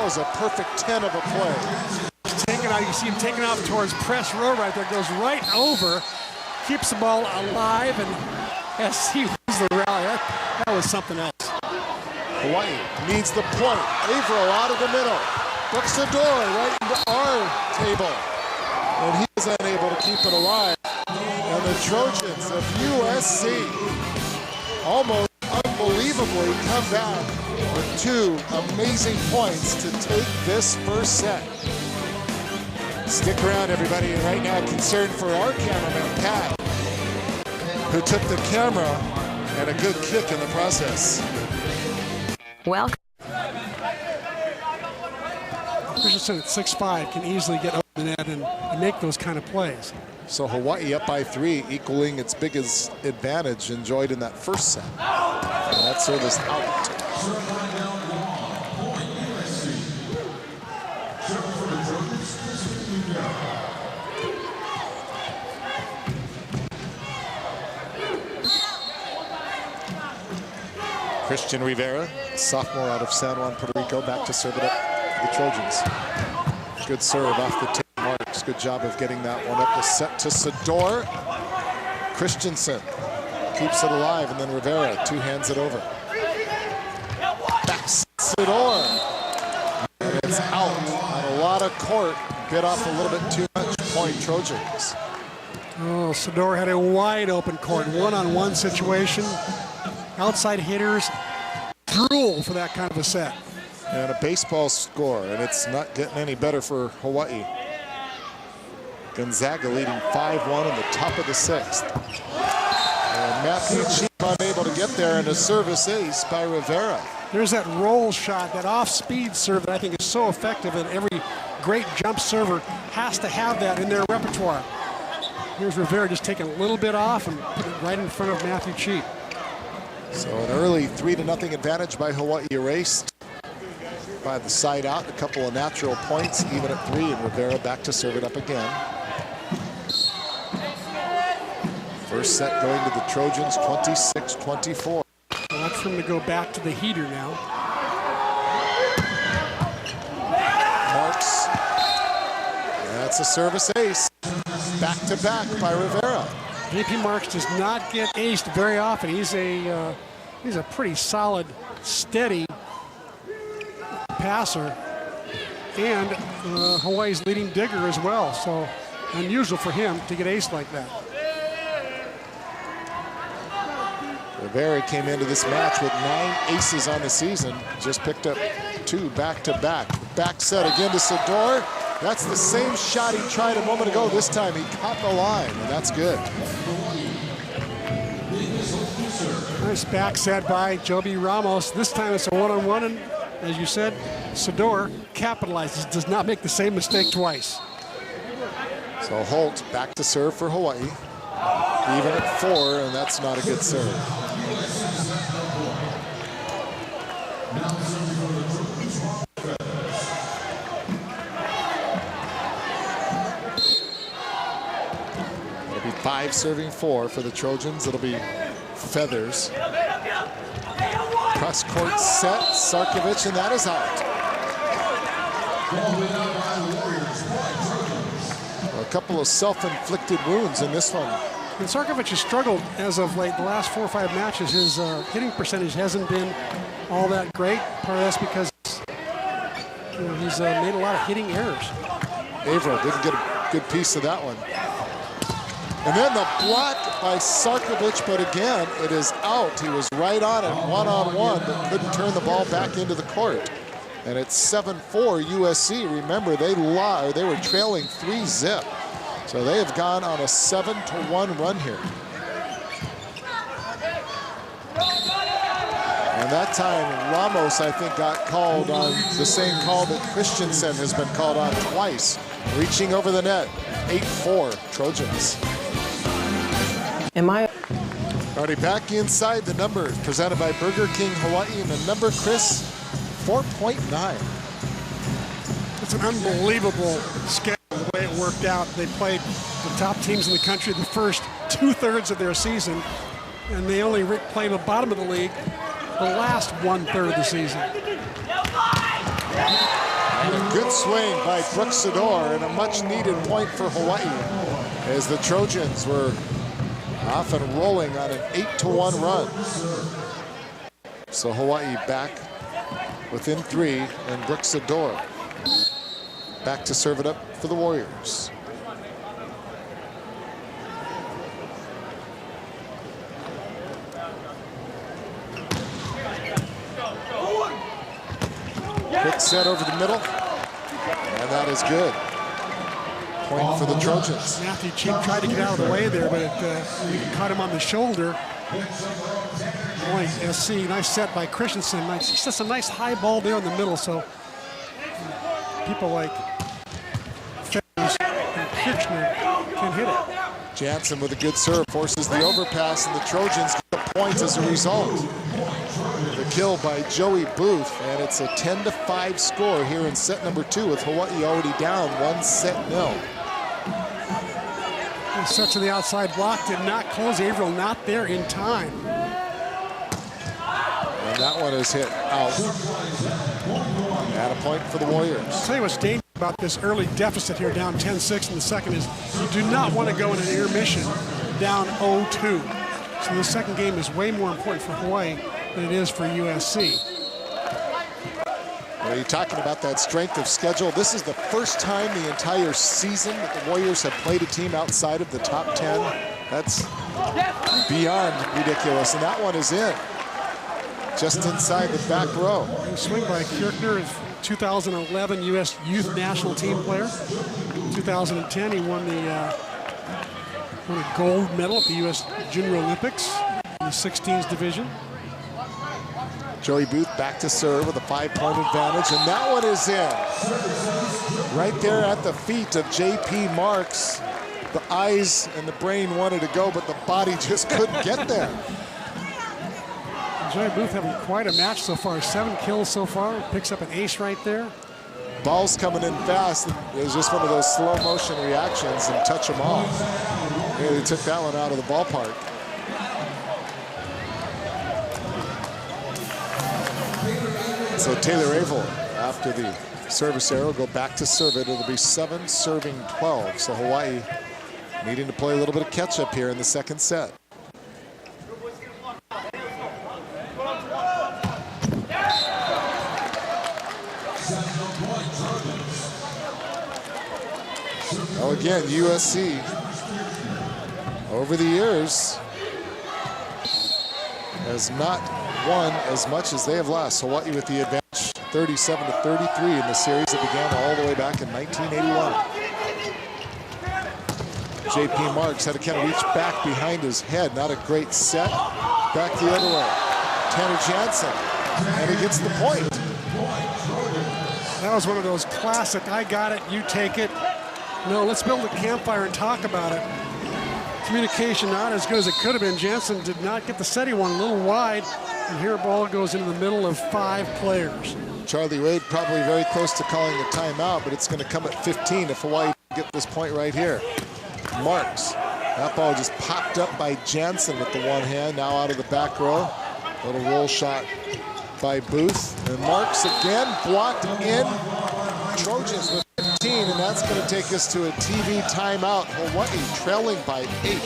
was a perfect 10 of a play. Taking out, you see him taking off towards press row right there, goes right over, keeps the ball alive, and as he wins the rally, that was something else. Hawaii needs the point. Averill out of the middle. Books the door right into our table. And he is unable to keep it alive. And the Trojans of USC almost unbelievably come back with 2 amazing points to take this first set. Stick around, everybody. And right now, concerned for our cameraman, Pat, who took the camera and a good kick in the process. Welcome. Christensen at 6'5" can easily get over the net and make those kind of plays. So Hawaii up by 3, equaling its biggest advantage enjoyed in that first set. And that service out. Christian Rivera, sophomore out of San Juan, Puerto Rico, back to serve it up the Trojans. Good serve off the tip. Marks, good job of getting that one up the set to Sador. Christensen keeps it alive, and then Rivera two-hands it over. Back Sador. And it's out on a lot of court. Bit off a little bit too much. Point Trojans. Oh, Sador had a wide open court, one-on-one situation. Outside hitters drool for that kind of a set. And a baseball score, and it's not getting any better for Hawaii. Gonzaga leading 5-1 in the top of the 6th. And Matthew Cheap unable to get there, and a service ace by Rivera. There's that roll shot, that off-speed serve that I think is so effective, and every great jump server has to have that in their repertoire. Here's Rivera just taking a little bit off and putting it right in front of Matthew Cheap. So an early 3-0 advantage by Hawaii erased by the side out. A couple of natural points, even at 3, and Rivera back to serve it up again. First set going to the Trojans, 26-24. Watch for him to go back to the heater now. Marks. That's a service ace. Back to back by Rivera. JP Marks does not get aced very often. He's a pretty solid, steady passer, and Hawaii's leading digger as well. So unusual for him to get aced like that. Rivera came into this match with 9 aces on the season. Just picked up 2 back-to-back. Back set again to Sador. That's the same shot he tried a moment ago. This time he caught the line, and that's good. Nice back set by Joby Ramos. This time it's a one-on-one, and as you said, Sador capitalizes, does not make the same mistake twice. So Holt back to serve for Hawaii. Even at 4, and that's not a good serve. It'll be 5 serving 4 for the Trojans. It'll be Feathers. Cross court set, Sarkovic, and that is out. A couple of self-inflicted wounds in this one. And Sarkovic has struggled as of late. The last 4 or 5 matches, his hitting percentage hasn't been all that great. Part of that's because he's made a lot of hitting errors. Averill didn't get a good piece of that one. And then the block by Sarkovic, but again, it is out. He was right on it, one-on-one, but couldn't turn the ball back into the court. And it's 7-4 USC. Remember, they were trailing 3-0. So they have gone on a 7-1 run here. And that time, Ramos, I think, got called on the same call that Christensen has been called on twice. Reaching over the net, 8-4 Trojans. Already back inside the numbers, presented by Burger King Hawaii, and the number, Chris, 4.9. It's an unbelievable schedule the way it worked out. They played the top teams in the country the first 2/3 of their season, and they only played the bottom of the league the last 1/3 of the season. Good swing by Brooks-Sador and a much-needed point for Hawaii as the Trojans were off and rolling on an 8-1 run. So Hawaii back within 3, and Brooks-Sador back to serve it up for the Warriors. Quick set over the middle, and that is good. Point for the Trojans. Matthew Cheek tried to get out of the way there, but it caught him on the shoulder. Boy, USC, nice set by Christensen. Nice, just a nice high ball there in the middle, so people like Feathers and Kirchner can hit it. Jansen with a good serve forces the overpass, and the Trojans get the point as a result. The kill by Joey Booth, and it's a 10-5 score here in set number 2 with Hawaii already down 1-0. Set to the outside block, did not close. Averill not there in time. And that one is hit out. And a point for the Warriors. I'll tell you what's dangerous about this early deficit here, down 10-6 in the second, is you do not want to go in an intermission down 0-2. So the second game is way more important for Hawaii than it is for USC. Are you talking about that strength of schedule? This is the first time the entire season that the Warriors have played a team outside of the top 10. That's beyond ridiculous, and that one is in. Just inside the back row. A swing by Kirchner, 2011 U.S. Youth National Team player. 2010, he won a gold medal at the U.S. Junior Olympics in the 16s division. Joey Booth back to serve with a 5-point advantage, and that one is in. Right there at the feet of J.P. Marks. The eyes and the brain wanted to go, but the body just couldn't get there. Joey Booth having quite a match so far. 7 kills so far. Picks up an ace right there. Ball's coming in fast. It was just one of those slow motion reactions and touch them off. Yeah, they took that one out of the ballpark. So Taylor Averill, after the service error, will go back to serve it. It'll be 7 serving 12. So Hawaii needing to play a little bit of catch up here in the second set. Well, again, USC over the years has not won as much as they have lost. Hawaii with the advantage, 37-33 in the series that began all the way back in 1981. J.P. Marks had to kind of reach back behind his head. Not a great set. Back the other way. Tanner Jansen, and he gets the point. That was one of those classic, I got it, you take it. No, let's build a campfire and talk about it. Communication not as good as it could have been. Jansen did not get the set he wanted, a little wide. And here a ball goes into the middle of 5 players. Charlie Wade probably very close to calling the timeout, but it's going to come at 15 if Hawaii get this point right here. Marks, that ball just popped up by Jansen with the one hand, now out of the back row. Little roll shot by Booth. And Marks again blocked in. Trojans with 15, and that's going to take us to a TV timeout. Hawaii trailing by 8.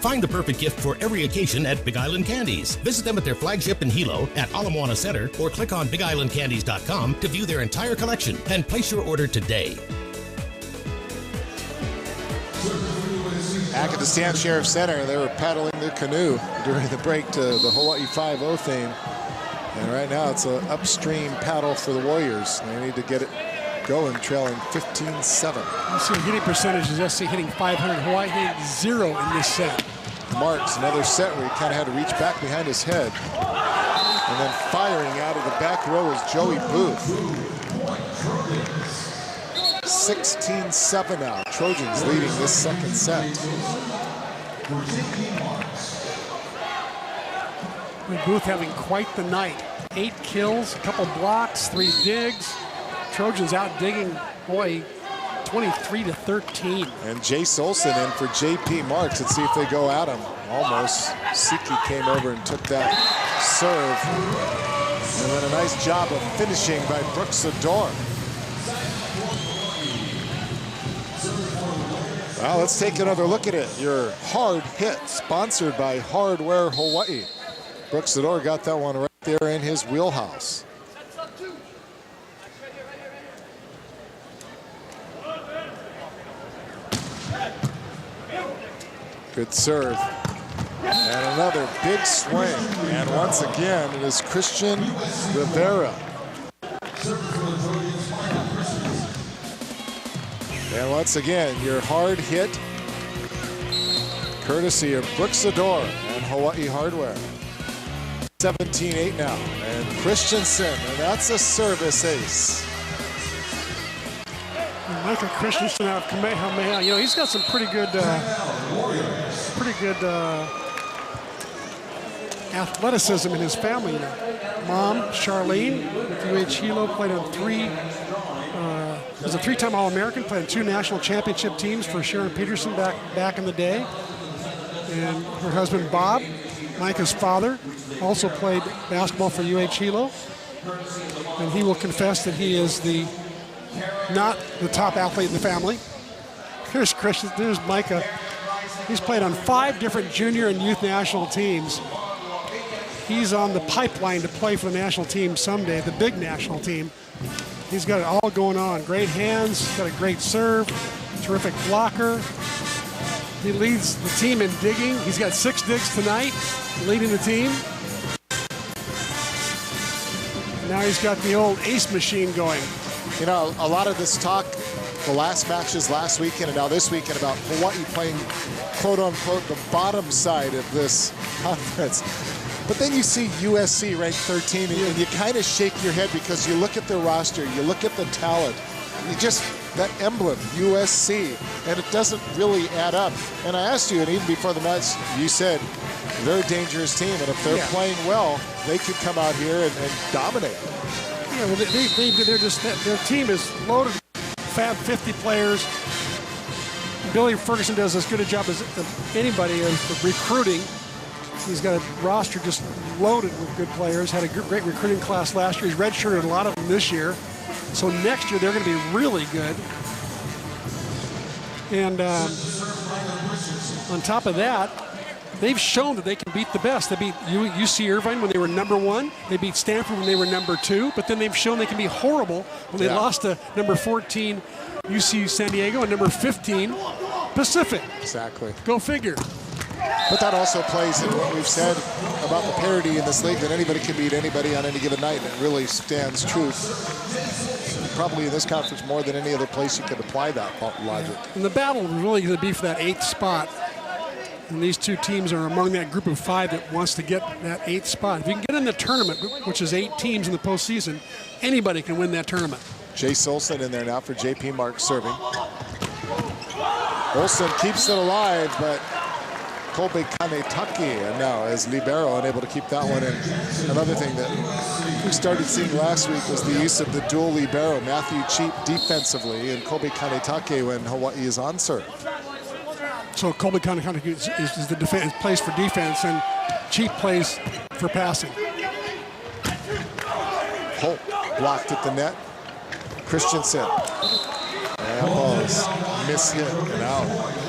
Find the perfect gift for every occasion at Big Island Candies. Visit them at their flagship in Hilo at Ala Moana Center or click on BigIslandCandies.com to view their entire collection and place your order today. Back at the Stan Sheriff Center, they were paddling their canoe during the break to the Hawaii 5-0 theme. And right now it's an upstream paddle for the Warriors. They need to get it going, trailing 15-7. You see hitting percentages, USC hitting 500, Hawaii hitting 0 in this set. Marks, another set where he kind of had to reach back behind his head. And then firing out of the back row is Joey Booth. 16-7 now. Trojans leading this second set. Booth having quite the night. 8 kills, a couple blocks, 3 digs. Trojans out digging Hawaii 23-13. And Jace Olsen in for J.P. Marks. Let's see if they go at him. Almost. Siki came over and took that serve. And then nice job of finishing by Brooks Adore. Well, let's take another look at it. Your hard hit, sponsored by Hardware Hawaii. Brooks Adore got that one right there in his wheelhouse. Good serve. And another big swing. And once again, it is Christian Rivera. And once again, your hard hit, courtesy of Brooks Adore and Hawaii Hardware. 17-8 now. And Christensen, and that's a service ace. Michael Christensen out of Kamehameha. You know, he's got some pretty good athleticism in his family. Mom, Charlene, with UH Hilo, played on was a three-time All-American, played on 2 national championship teams for Sharon Peterson back in the day. And her husband, Bob, Micah's father, also played basketball for UH Hilo. And he will confess that he is not the top athlete in the family. Here's Christian, there's Micah. He's played on 5 different junior and youth national teams. He's on the pipeline to play for the national team someday, the big national team. He's got it all going on. Great hands, got a great serve, terrific blocker. He leads the team in digging. He's got 6 digs tonight, leading the team. Now he's got the old ace machine going. You know, a lot of this talk, the last matches last weekend and now this weekend, about Hawaii playing, quote unquote, the bottom side of this conference. But then you see USC ranked 13 and you kind of shake your head because you look at their roster, you look at the talent, you just, that emblem, USC, and it doesn't really add up. And I asked you, and even before the match, you said they're a dangerous team, and if they're playing well, they could come out here and dominate. Yeah, well, they're just, their team is loaded with Fab 50 players. Billy Ferguson does as good a job as anybody of recruiting. He's got a roster just loaded with good players. Had a great recruiting class last year. He's redshirted a lot of them this year. So next year they're going to be really good. And on top of that, they've shown that they can beat the best. They beat UC Irvine when they were #1. They beat Stanford when they were #2. But then they've shown they can be horrible when they lost to number 14 UC San Diego and number 15 Pacific. Exactly. Go figure. But that also plays into what we've said about the parity in this league, that anybody can beat anybody on any given night, and it really stands true. Probably in this conference more than any other place you could apply that logic. And the battle is really going to be for that 8th spot. And these two teams are among that group of 5 that wants to get that 8th spot. If you can get in the tournament, which is 8 teams in the postseason, anybody can win that tournament. Jace Olsen in there now for J.P. Mark serving. Olsen keeps it alive, but Kobe Kanetake and now as libero unable to keep that one in. Another thing that we started seeing last week was the use of the dual libero, Matthew Cheap defensively and Kobe Kanetake when Hawaii is on serve. So Kobe Kanetake is the defense, plays for defense, and Cheap plays for passing. Holt blocked at the net. Christensen. And ball is mishit and out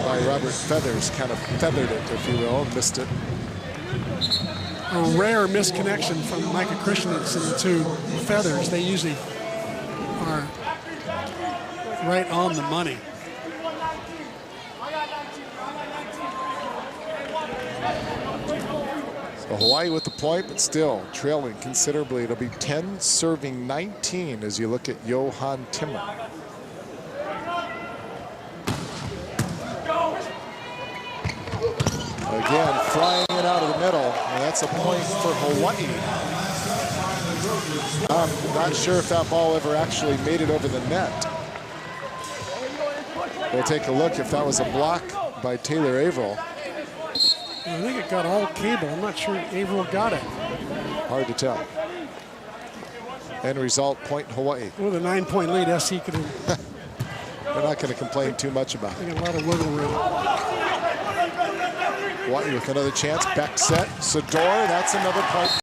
by Robert Feathers. Kind of feathered it, if you will, and missed it. A rare misconnection from Micah Christensen to Feathers. They usually are right on the money. So Hawaii with the point, but still trailing considerably. It'll be 10 serving 19 as you look at Johan Timmer. Again, flying it out of the middle, and that's a point for Hawaii. I'm not sure if that ball ever actually made it over the net. We'll take a look if that was a block by Taylor Averill. I think it got all cable. I'm not sure Averill got it. Hard to tell. End result, point Hawaii. With a 9-point lead, SC could have. They're not going to complain too much about it. A lot of wiggle room. Hawaii with another chance. Back set. Sador, that's another point.